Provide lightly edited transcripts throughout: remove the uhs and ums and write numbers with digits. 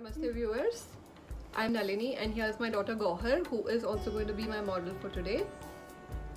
Namaste viewers, I'm Nalini and here's my daughter Gauhar, who is also going to be my model for today.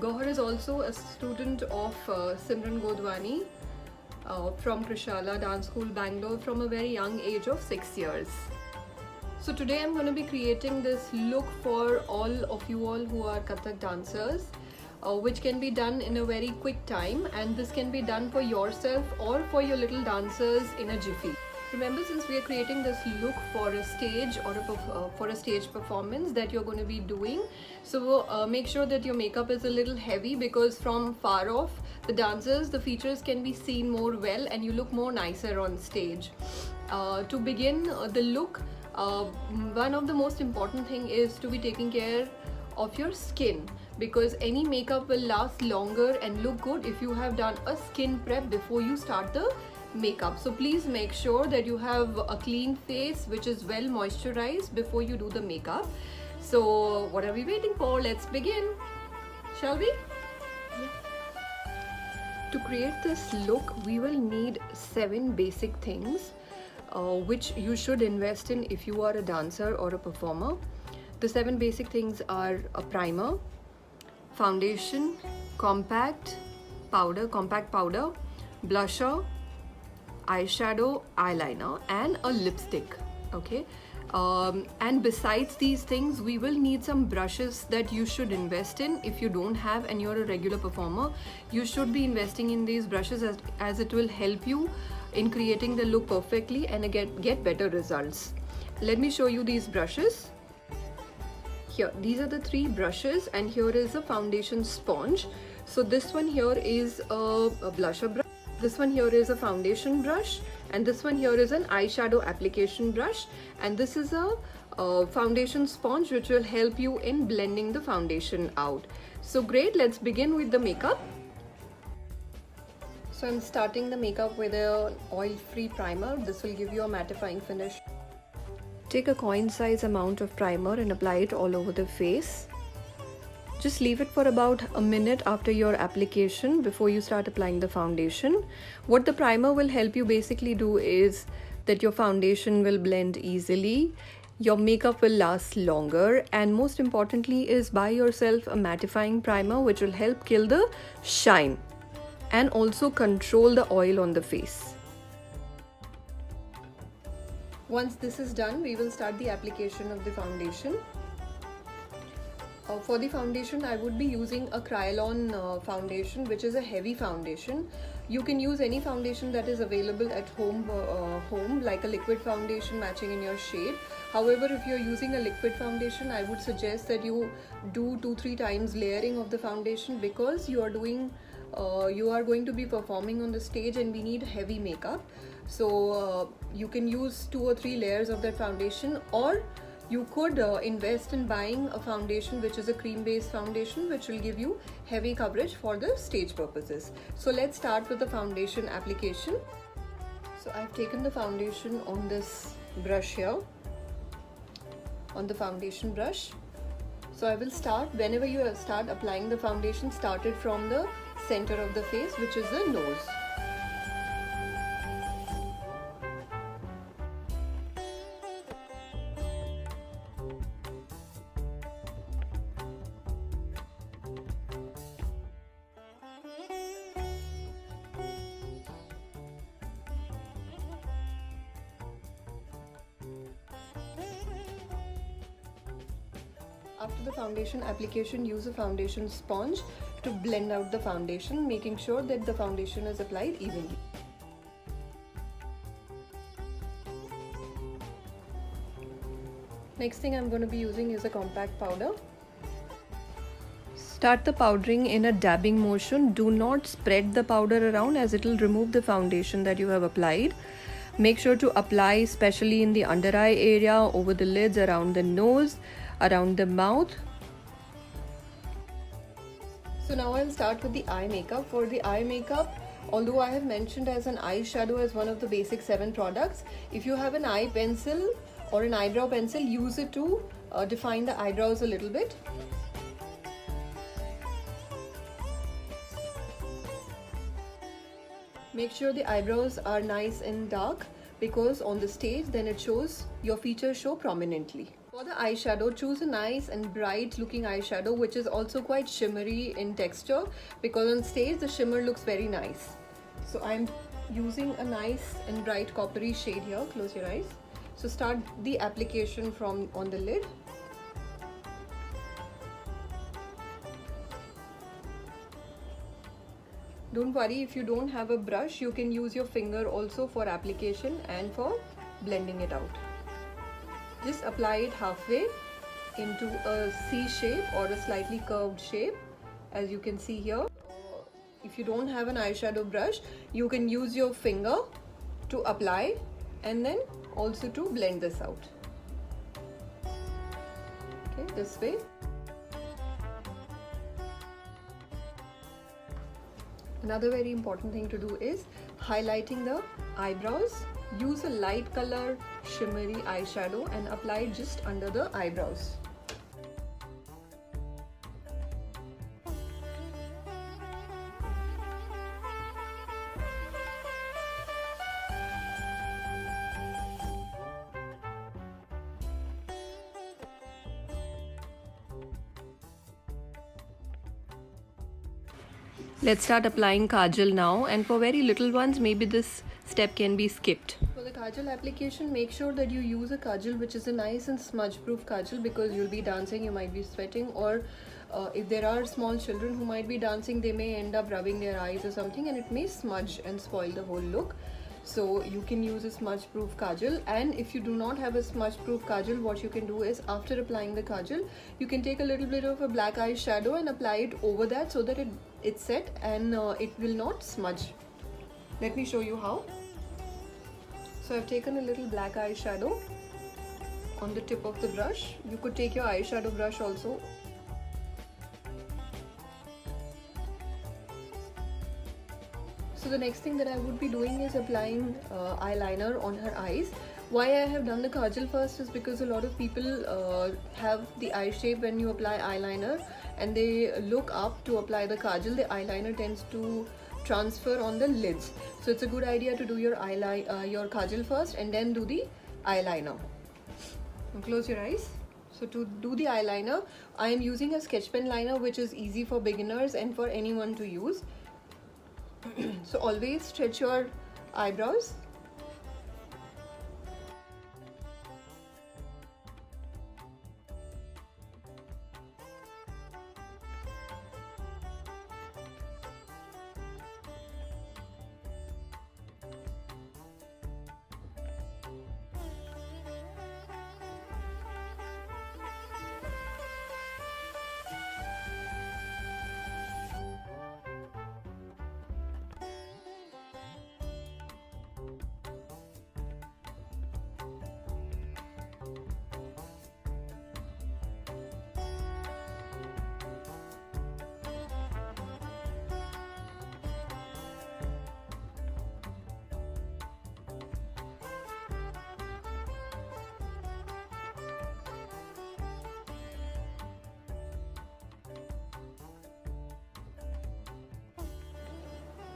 Gauhar is also a student of Simran Godwani from Krishala Dance School, Bangalore from a very young age of 6 years. So today I'm going to be creating this look for all of you all who are Kathak dancers, which can be done in a very quick time, and this can be done for yourself or for your little dancers in a jiffy. Remember, since we are creating this look for a stage or for a stage performance that you're going to be doing, so make sure that your makeup is a little heavy, because from far off the dancers, the features can be seen more well and you look more nicer on stage. To begin the look, one of the most important thing is to be taking care of your skin, because any makeup will last longer and look good if you have done a skin prep before you start the makeup. So please make sure that you have a clean face which is well moisturized before you do the makeup. So what are we waiting for? Let's begin, shall we? To create this look, we will need 7 basic things which you should invest in if you are a dancer or a performer. The 7 basic things are a primer, foundation, compact powder, blusher, eyeshadow, eyeliner, and a lipstick. Okay, and besides these things, we will need some brushes that you should invest in. If you don't have and you're a regular performer, you should be investing in these brushes as it will help you in creating the look perfectly and get better results. Let me show you these brushes. Here, these are the 3 brushes, and here is a foundation sponge. So this one here is a blusher brush, this one here is a foundation brush, and this one here is an eyeshadow application brush, and this is a foundation sponge which will help you in blending the foundation out. So great, let's begin with the makeup. So I'm starting the makeup with an oil-free primer. This will give you a mattifying finish. Take a coin size amount of primer and apply it all over the face. Just leave it for about a minute after your application before you start applying the foundation. What the primer will help you basically do is that your foundation will blend easily, your makeup will last longer, and most importantly is buy yourself a mattifying primer which will help kill the shine and also control the oil on the face. Once this is done, we will start the application of the foundation. For the foundation, I would be using a Kryolan foundation, which is a heavy foundation. You can use any foundation that is available at home, like a liquid foundation matching in your shade. However, if you're using a liquid foundation, I would suggest that you do 2-3 times layering of the foundation, because you are going to be performing on the stage and we need heavy makeup. So you can use 2 or 3 layers of that foundation, or you could invest in buying a foundation which is a cream based foundation which will give you heavy coverage for the stage purposes. So let's start with the foundation application. So I've taken the foundation on this brush here, on the foundation brush. So I will start, whenever you start applying the foundation, start it from the center of the face, which is the nose. After the foundation application, use a foundation sponge to blend out the foundation, making sure that the foundation is applied evenly. Next thing I'm going to be using is a compact powder. Start the powdering in a dabbing motion. Do not spread the powder around, as it will remove the foundation that you have applied. Make sure to apply especially in the under eye area, over the lids, around the nose, around the mouth. So now I'll start with the eye makeup. For the eye makeup, although I have mentioned as an eyeshadow as one of the basic 7 products, if you have an eye pencil or an eyebrow pencil, use it to define the eyebrows a little bit. Make sure the eyebrows are nice and dark. because on the stage then it shows, your features show prominently. For the eyeshadow, choose a nice and bright looking eyeshadow which is also quite shimmery in texture, because on stage the shimmer looks very nice. So I'm using a nice and bright coppery shade here. Close your eyes. So start the application from on the lid. Don't worry if you don't have a brush, you can use your finger also for application and for blending it out. Just apply it halfway into a C shape or a slightly curved shape, as you can see here. If you don't have an eyeshadow brush, you can use your finger to apply and then also to blend this out. Okay, this way. Another very important thing to do is highlighting the eyebrows. Use a light color shimmery eyeshadow and apply it just under the eyebrows. Let's start applying kajal now, and for very little ones maybe this step can be skipped. For the kajal application, make sure that you use a kajal which is a nice and smudge proof kajal, because you'll be dancing, you might be sweating, or if there are small children who might be dancing, they may end up rubbing their eyes or something and it may smudge and spoil the whole look. So you can use a smudge proof kajal, and if you do not have a smudge proof kajal, what you can do is after applying the kajal, you can take a little bit of a black eye shadow and apply it over that so that it's set and it will not smudge. Let me show you how. So I've taken a little black eye shadow on the tip of the brush. You could take your eyeshadow brush also. So the next thing that I would be doing is applying eyeliner on her eyes. Why I have done the kajal first is because a lot of people have the eye shape when you apply eyeliner and they look up to apply the kajal. The eyeliner tends to transfer on the lids. So it's a good idea to do your your kajal first and then do the eyeliner. Now close your eyes. So to do the eyeliner, I am using a sketch pen liner which is easy for beginners and for anyone to use. So always stretch your eyebrows.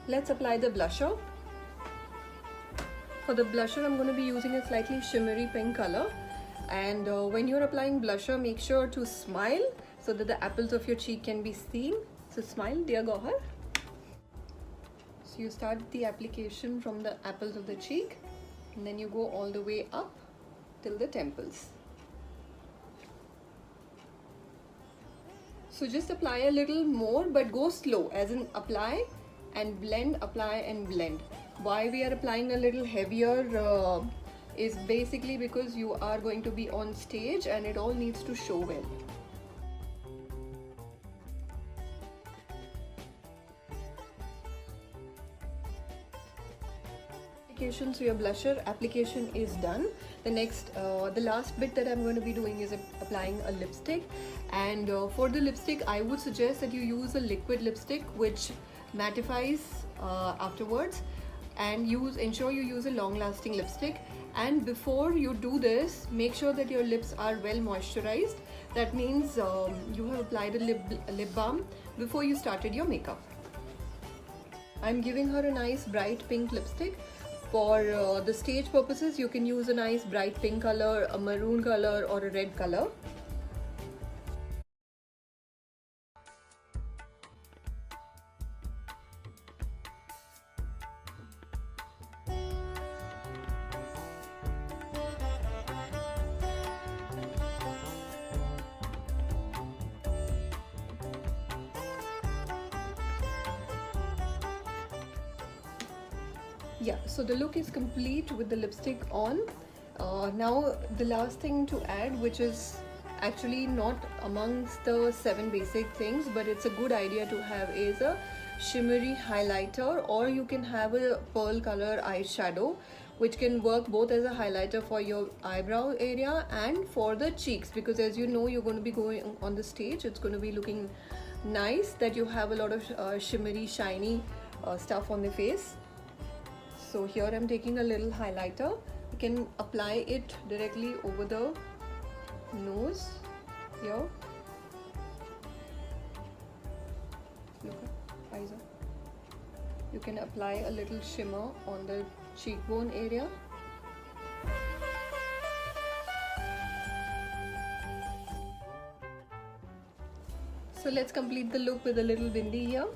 Let's apply the blusher. For the blusher, I'm going to be using a slightly shimmery pink color. And when you're applying blusher, make sure to smile so that the apples of your cheek can be seen. So smile, dear Gauhar. So you start the application from the apples of the cheek and then you go all the way up till the temples. So just apply a little more, but go slow, as in apply and blend, apply and blend. Why we are applying a little heavier is basically because you are going to be on stage and it all needs to show well. So your blusher application is done. The last bit that I'm going to be doing is applying a lipstick. And for the lipstick, I would suggest that you use a liquid lipstick which mattifies afterwards, and ensure you use a long-lasting lipstick. And before you do this, make sure that your lips are well moisturized. That means you have applied a lip balm before you started your makeup. I'm giving her a nice bright pink lipstick. For the stage purposes, you can use a nice bright pink color, a maroon color, or a red color. Yeah, so the look is complete with the lipstick on. Now the last thing to add, which is actually not amongst the 7 basic things, but it's a good idea to have, is a shimmery highlighter, or you can have a pearl color eyeshadow, which can work both as a highlighter for your eyebrow area and for the cheeks, because as you know, you're going to be going on the stage. It's going to be looking nice that you have a lot of shimmery, shiny stuff on the face. So here I'm taking a little highlighter. You can apply it directly over the nose here. Look at eyes up. You can apply a little shimmer on the cheekbone area. So let's complete the look with a little bindi here.